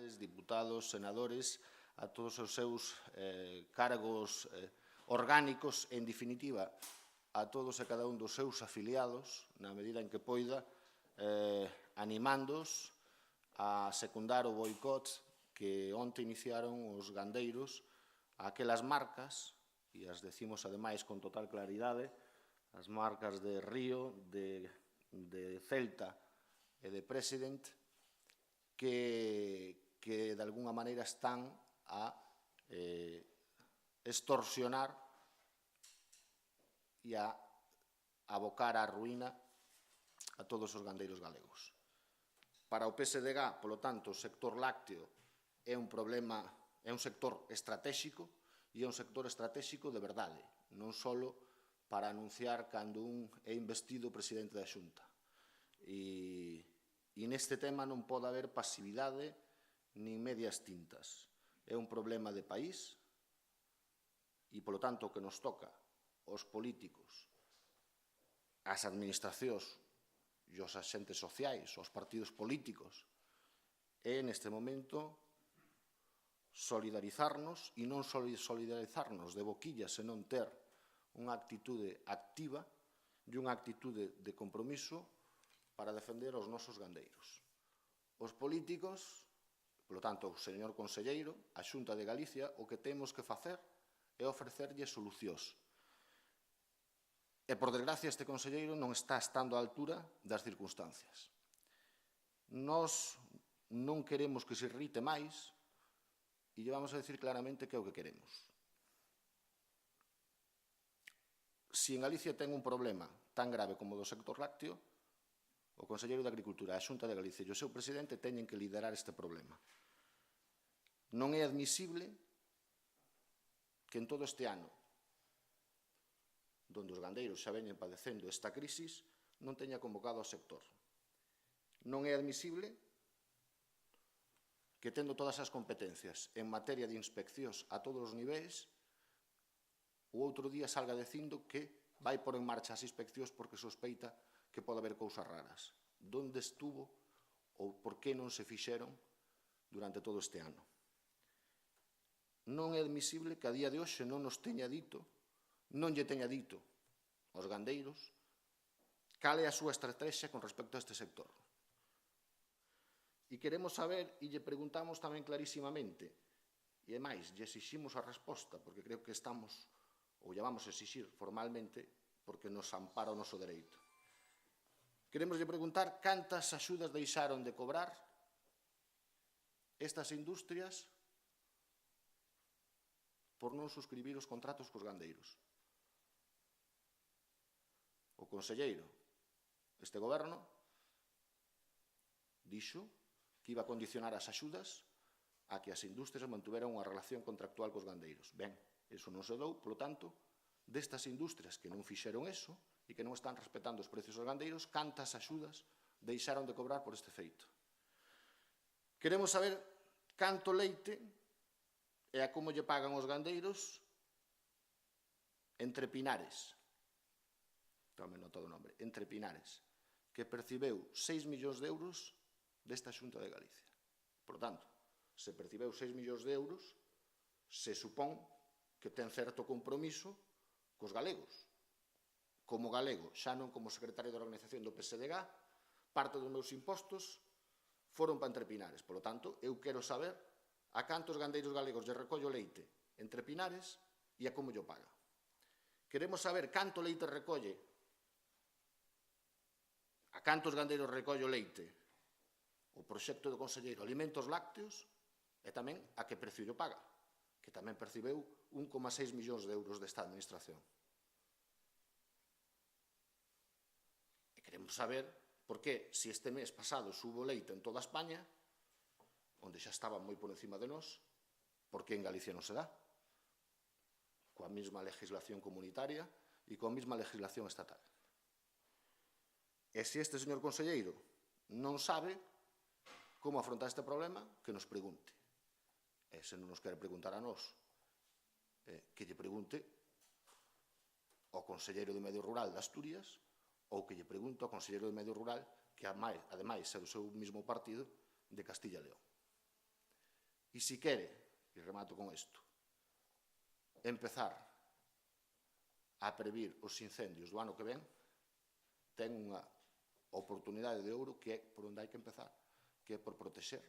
alcaldes, diputados, senadores, a todos os seus cargos orgánicos, en definitiva, a todos e cada un dos seus afiliados, na medida en que poida, animándoos a secundar o boicot que onte iniciaron os gandeiros a aquelas marcas, e as decimos ademais con total claridade, as marcas de Río, de Celta e de President, que de alguna maneira están a extorsionar e a abocar á ruína a todos os gandeiros galegos. Para o PSDG, polo tanto, o sector lácteo é un problema, é un sector estratéxico e é un sector estratéxico de verdade, non só para anunciar cando un é investido presidente da Xunta. E neste tema non pode haber pasividade nin medias tintas. É un problema de país e, polo tanto, o que nos toca aos políticos, ás administracións e aos axentes sociais, aos partidos políticos, é, neste momento, solidarizarnos, e non solidarizarnos de boquilla, senón ter unha actitude activa e unha actitude de compromiso para defender os nosos gandeiros. Os políticos, polo tanto, o señor conselleiro, a Xunta de Galicia, o que temos que facer é ofrecerlle solucións. E, por desgracia, este conselleiro non está estando á altura das circunstancias. Nós non queremos que se irrite máis e lle vamos a decir claramente que é o que queremos. Si en Galicia ten un problema tan grave como o do sector lácteo, o conselleiro de Agricultura, a Xunta de Galicia e o seu presidente teñen que liderar este problema. Non é admisible que en todo este ano, donde os gandeiros xa veñen padecendo esta crisis, non teña convocado ao sector. Non é admisible que, tendo todas as competencias en materia de inspeccións a todos os niveis, o outro día salga dicindo que vai por en marcha as inspeccións porque sospeita que pode haber cousas raras. Donde estuvo ou por que non se fixeron durante todo este ano? Non é admisible que a día de hoxe non nos teña dito, non lle teña dito aos gandeiros cal é a súa estrategia con respecto a este sector. E queremos saber, e lle preguntamos tamén clarísimamente, e máis, lle exiximos a resposta, porque creo que estamos, ou lle vamos a exixir formalmente, porque nos ampara o noso dereito. Queremos lle preguntar cantas axudas deixaron de cobrar estas industrias por non suscribir os contratos cos gandeiros. O conselleiro, este goberno, dixo que iba a condicionar as axudas a que as industrias mantuveran unha relación contractual cos gandeiros. Ben, iso non se dou, polo tanto, destas industrias que non fixeron eso e que non están respetando os precios dos gandeiros, cantas axudas deixaron de cobrar por este feito. Queremos saber canto leite e a como lle pagan os gandeiros entre Pinares, tome nota do nombre, entre Pinares, que percibeu 6 millóns de euros desta Xunta de Galicia. Por tanto, se percibeu 6 millóns de euros, se supón que ten certo compromiso cos galegos. Como galego, xa non como secretario de organización do PSDG, parte dos meus impostos foron para entre Pinares. Por lo tanto, eu quero saber a cantos gandeiros galegos lle recollo leite entre Pinares e a como lle paga. Queremos saber canto leite recolle, a cantos gandeiros recollo leite o proxecto do conselleiro Alimentos Lácteos e tamén a que precio lle paga, que tamén percibeu 1,6 millóns de euros desta administración. E queremos saber por que, se este mes pasado subo leite en toda España, onde xa estaba moi por encima de nós, por que en Galicia non se dá? Coa mesma legislación comunitaria e coa mesma legislación estatal. E se este señor conselleiro non sabe como afrontar este problema, que nos pregunte. E se non nos quere preguntar a nós, que lle pregunte ao conselleiro de Medio Rural de Asturias ou que lle pregunte ao conselleiro de Medio Rural, que ademais é do seu mesmo partido, de Castilla e León. E se quere, e remato con isto, empezar a previr os incendios do ano que ven, ten unha oportunidade de ouro que é por onde hai que empezar, que é por protexer